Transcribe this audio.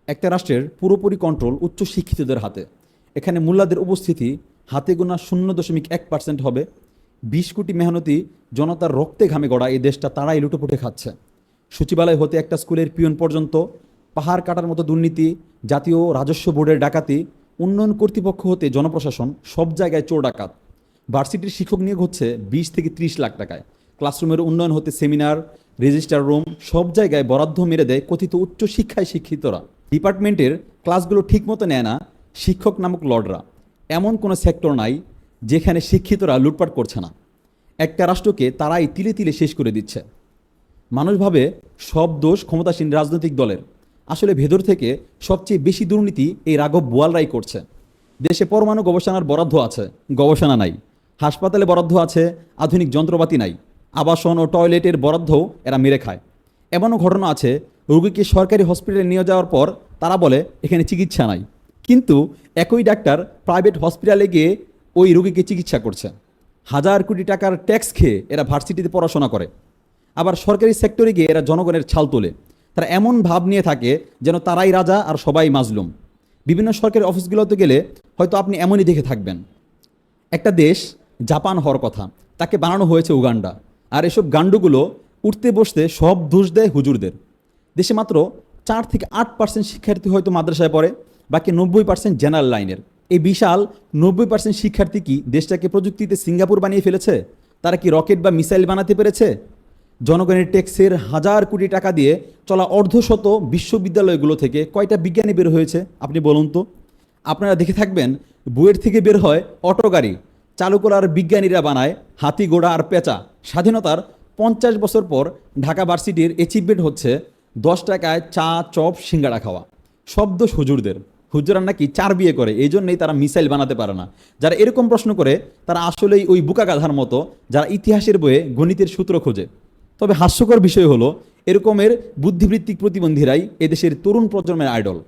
একটা রাষ্ট্রের পুরোপুরি কন্ট্রোল উচ্চ শিক্ষিতদের হাতে। এখানে মোল্লাদের উপস্থিতি হাতে গোনা 0.1% হবে। 20 কোটি মেহনতি জনতার রক্তে ঘামে গড়া এই দেশটা তারাই লুটোপুটে খাচ্ছে। সচিবালয় হতে একটা স্কুলের পিয়ন পর্যন্ত, পাহাড় কাটার মতো দুর্নীতি, জাতীয় রাজস্ব বোর্ডের ডাকাতি, উন্নয়ন কর্তৃপক্ষ হতে জনপ্রশাসন, সব জায়গায় চোর ডাকাত। ভার্সিটির শিক্ষক নিয়োগ হচ্ছে 20 থেকে 30 লাখ টাকায়। ক্লাসরুমের উন্নয়ন হতে সেমিনার, রেজিস্টার রুম, সব জায়গায় বরাদ্দ মেরে দেয় কথিত উচ্চ শিক্ষায় শিক্ষিতরা। ডিপার্টমেন্টের ক্লাসগুলো ঠিকমতো নেয় না শিক্ষক নামক লর্ডরা। এমন কোনো সেক্টর নাই যেখানে শিক্ষিতরা লুটপাট করছে না। একটা রাষ্ট্রকে তারাই তিলে তিলে শেষ করে দিচ্ছে। মানুষ ভাবে সব দোষ ক্ষমতাসীন রাজনৈতিক দলের। আসলে ভেতর থেকে সবচেয়ে বেশি দুর্নীতি এই রাঘব বোয়ালরাই করছে। দেশে পরমাণু গবেষণার বরাদ্দ আছে, গবেষণা নাই। হাসপাতালে বরাদ্দ আছে, আধুনিক যন্ত্রপাতি নাই। আবাসন ও টয়লেটের বরাদ্দও এরা মেরে খায়। এমনও ঘটনা আছে, রোগীকে সরকারি হসপিটালে নিয়ে যাওয়ার পর তারা বলে এখানে চিকিৎসা নাই, কিন্তু একই ডাক্তার প্রাইভেট হসপিটালে গিয়ে ওই রোগীকে চিকিৎসা করছে। হাজার কোটি টাকার ট্যাক্স খেয়ে এরা ভার্সিটিতে পড়াশোনা করে, আবার সরকারি সেক্টরে গিয়ে এরা জনগণের ছাল তোলে। তারা এমন ভাব নিয়ে থাকে যেন তারাই রাজা আর সবাই মাজলুম। বিভিন্ন সরকারি অফিসগুলোতে গেলে হয়তো আপনি এমনই দেখে থাকবেন। একটা দেশ জাপান হওয়ার কথা, তাকে বানানো হয়েছে উগান্ডা। আর এসব গান্ডুগুলো উঠতে বসতে সব দোষ দেয় হুজুরদের। দেশে মাত্র 4 থেকে 8% শিক্ষার্থী হয়তো মাদ্রাসায় পড়ে, বাকি 90% জেনারেল লাইনের। এই বিশাল 90% শিক্ষার্থী কি দেশটাকে প্রযুক্তিতে সিঙ্গাপুর বানিয়ে ফেলেছে? তারা কি রকেট বা মিসাইল বানাতে পেরেছে? জনগণের ট্যাক্সের হাজার কোটি টাকা দিয়ে চলা অর্ধশত বিশ্ববিদ্যালয়গুলো থেকে কয়টা বিজ্ঞানী বের হয়েছে আপনি বলুন তো? আপনারা দেখে থাকবেন বুয়েট থেকে বের হয় অটো গাড়ি, চালু করার বিজ্ঞানীরা বানায় হাতি ঘোড়া আর পেঁচা। স্বাধীনতার 50 বছর পর ঢাকা ভার্সিটির অ্যাচিভমেন্ট হচ্ছে 10 টাকায় চা চপ সিঙ্গাড়া খাওয়া। শব্দ হুজুরদের। হুজুরা নাকি 4 বিয়ে করে, এই জন্যই তারা মিসাইল বানাতে পারে না। যারা এরকম প্রশ্ন করে তারা আসলেই ওই বুকা গাধার মতো যারা ইতিহাসের বইয়ে গণিতের সূত্র খোঁজে। তবে হাস্যকর বিষয় হলো, এরকমের বুদ্ধিবৃত্তিক প্রতিবন্ধীরাই এদেশের তরুণ প্রজন্মের আইডল।